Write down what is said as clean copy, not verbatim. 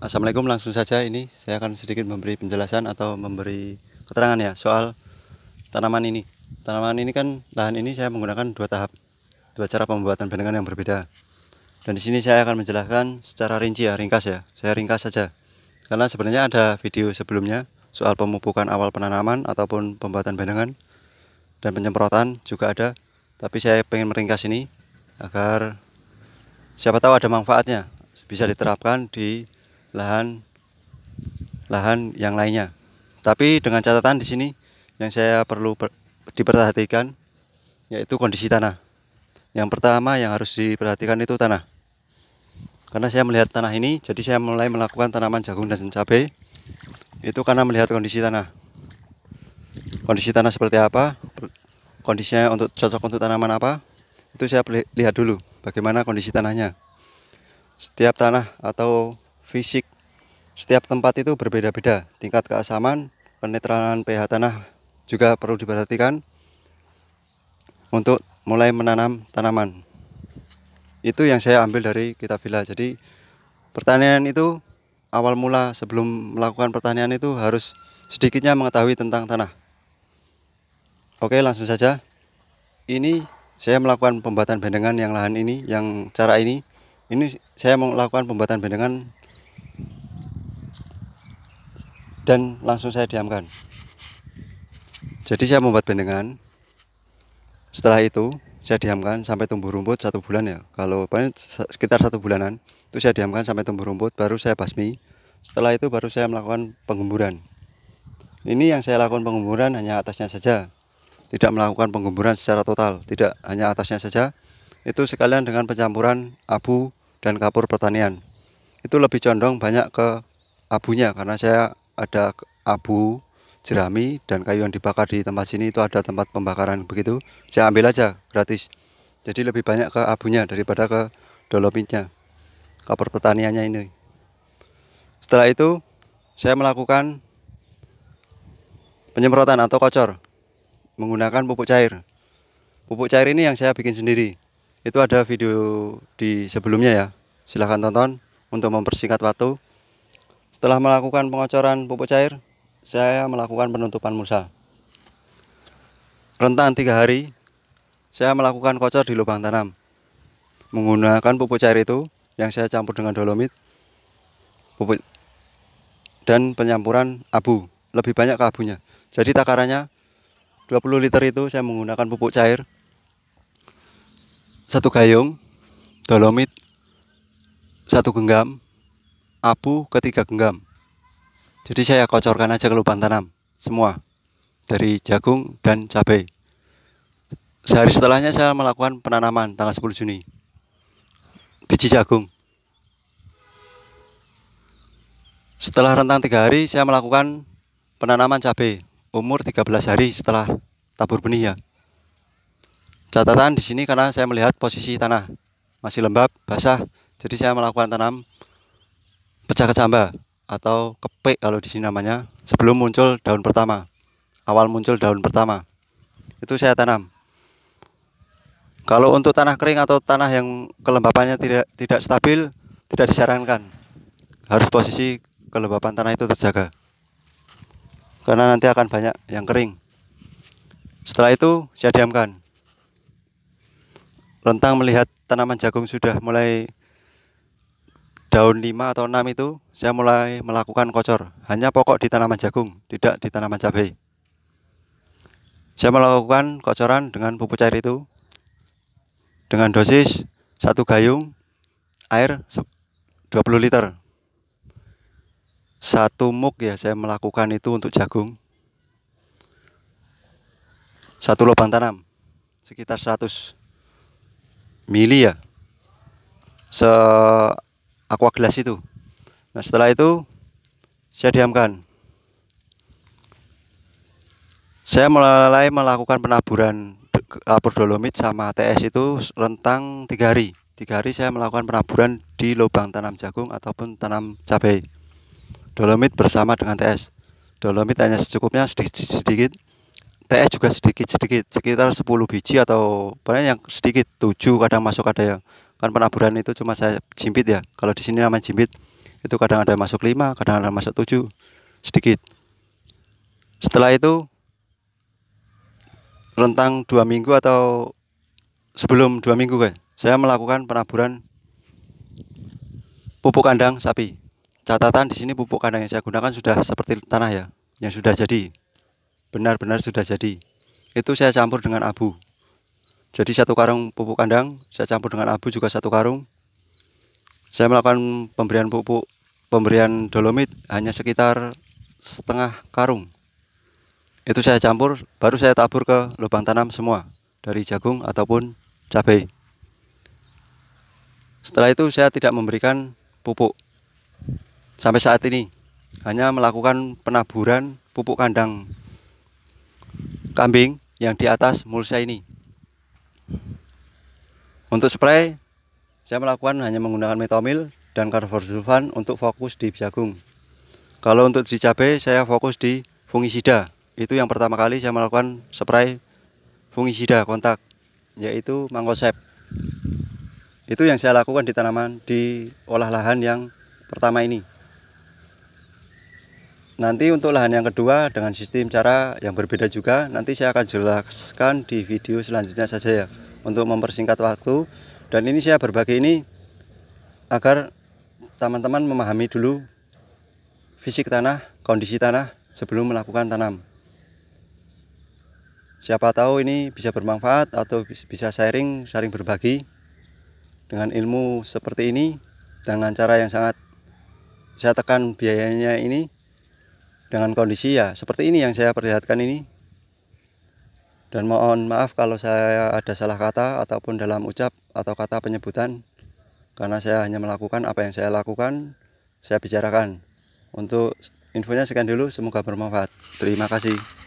Assalamualaikum, langsung saja ini saya akan sedikit memberi penjelasan atau memberi keterangan ya soal tanaman ini. Tanaman ini kan lahan ini saya menggunakan dua tahap, dua cara pembuatan bendengan yang berbeda. Dan di sini saya akan menjelaskan secara rinci ya, ringkas ya. Saya ringkas saja. Karena sebenarnya ada video sebelumnya soal pemupukan awal penanaman ataupun pembuatan bendengan dan penyemprotan juga ada. Tapi saya ingin meringkas ini agar siapa tahu ada manfaatnya, bisa diterapkan di lahan yang lainnya. Tapi dengan catatan di sini yang saya perlu diperhatikan yaitu kondisi tanah. Yang pertama yang harus diperhatikan itu tanah. Karena saya melihat tanah ini, jadi saya mulai melakukan tanaman jagung dan cabai itu karena melihat kondisi tanah. Kondisi tanah seperti apa? Kondisinya cocok untuk tanaman apa? Itu saya lihat dulu bagaimana kondisi tanahnya. Setiap tanah atau fisik setiap tempat itu berbeda-beda. Tingkat keasaman, penetralan pH tanah juga perlu diperhatikan untuk mulai menanam tanaman. Itu yang saya ambil dari kitab Villa. Jadi pertanian itu awal mula sebelum melakukan pertanian itu harus sedikitnya mengetahui tentang tanah. Oke, langsung saja. Ini saya melakukan pembuatan bendengan yang lahan ini, yang cara ini. Ini saya melakukan pembuatan bendengan dan langsung saya diamkan. Jadi saya membuat bendengan. Setelah itu saya diamkan sampai tumbuh rumput 1 bulan ya. Kalau paling sekitar 1 bulanan itu saya diamkan sampai tumbuh rumput, baru saya basmi. Setelah itu baru saya melakukan penggemburan. Ini yang saya lakukan penggemburan hanya atasnya saja, tidak melakukan penggemburan secara total, tidak, hanya atasnya saja. Itu sekalian dengan pencampuran abu dan kapur pertanian. Itu lebih condong banyak ke abunya karena saya ada abu jerami dan kayu yang dibakar di tempat sini, itu ada tempat pembakaran begitu. Saya ambil aja gratis. Jadi lebih banyak ke abunya daripada ke dolomitnya, kapur pertaniannya ini. Setelah itu saya melakukan penyemprotan atau kocor menggunakan pupuk cair. Pupuk cair ini yang saya bikin sendiri. Itu ada video di sebelumnya ya. Silahkan tonton untuk mempersingkat waktu. Setelah melakukan pengocoran pupuk cair, saya melakukan penutupan mulsa. Rentang 3 hari, saya melakukan kocor di lubang tanam. Menggunakan pupuk cair itu yang saya campur dengan dolomit, pupuk dan penyampuran abu. Lebih banyak ke abunya. Jadi takarannya 20 liter itu saya menggunakan pupuk cair 1 gayung, dolomit 1 genggam, abu 3 genggam. Jadi saya kocorkan aja ke lubang tanam semua dari jagung dan cabai. Sehari setelahnya saya melakukan penanaman tanggal 10 Juni biji jagung. Setelah rentang 3 hari saya melakukan penanaman cabai umur 13 hari setelah tabur benih ya. Catatan di sini karena saya melihat posisi tanah masih lembab, basah, jadi saya melakukan tanam pecah kecamba atau kepik kalau di sini namanya, sebelum muncul daun pertama. Awal muncul daun pertama itu saya tanam. Kalau untuk tanah kering atau tanah yang kelembapannya tidak stabil, tidak disarankan. Harus posisi kelembapan tanah itu terjaga. Karena nanti akan banyak yang kering. Setelah itu saya diamkan. Rentang melihat tanaman jagung sudah mulai daun 5 atau 6 itu saya mulai melakukan kocor. Hanya pokok di tanaman jagung, tidak di tanaman cabai. Saya melakukan kocoran dengan pupuk cair itu dengan dosis 1 gayung air 20 liter. 1 muk ya saya melakukan itu untuk jagung. 1 lubang tanam sekitar 100 mili ya, se aqua gelas itu. Nah setelah itu saya diamkan. Saya mulai melakukan penaburan kapur dolomit sama TS itu rentang 3 hari. 3 hari saya melakukan penaburan di lubang tanam jagung ataupun tanam cabai. Dolomit bersama dengan TS. Dolomit hanya secukupnya sedikit-sedikit. TS juga sedikit-sedikit, sekitar 10 biji atau paling yang sedikit 7 kadang masuk ada ya. Kan penaburan itu cuma saya jimpit ya. Kalau di sini namanya jimpit. Itu kadang ada masuk 5, kadang ada masuk 7, sedikit. Setelah itu rentang 2 minggu atau sebelum 2 minggu guys, saya melakukan penaburan pupuk kandang sapi. Catatan di sini pupuk kandang yang saya gunakan sudah seperti tanah ya, yang sudah jadi, benar-benar sudah jadi. Itu saya campur dengan abu. Jadi 1 karung pupuk kandang saya campur dengan abu juga 1 karung. Saya melakukan pemberian dolomit hanya sekitar setengah karung. Itu saya campur, baru saya tabur ke lubang tanam semua, dari jagung ataupun cabai. Setelah itu saya tidak memberikan pupuk sampai saat ini, hanya melakukan penaburan pupuk kandang kambing yang di atas mulsa ini. Untuk spray saya melakukan hanya menggunakan metomil dan karbonsulfan untuk fokus di jagung. Kalau untuk di cabai saya fokus di fungisida. Itu yang pertama kali saya melakukan spray fungisida kontak, yaitu Mancozeb. Itu yang saya lakukan di tanaman di olah lahan yang pertama ini. Nanti untuk lahan yang kedua dengan sistem cara yang berbeda juga, nanti saya akan jelaskan di video selanjutnya saja ya, untuk mempersingkat waktu. Dan ini saya berbagi ini agar teman-teman memahami dulu fisik tanah, kondisi tanah sebelum melakukan tanam. Siapa tahu ini bisa bermanfaat atau bisa sharing berbagi dengan ilmu seperti ini, dengan cara yang sangat saya tekan biayanya ini, dengan kondisi ya seperti ini yang saya perlihatkan ini. Dan mohon maaf kalau saya ada salah kata ataupun dalam ucap atau kata penyebutan, karena saya hanya melakukan apa yang saya lakukan, saya bicarakan. Untuk infonya sekian dulu, semoga bermanfaat. Terima kasih.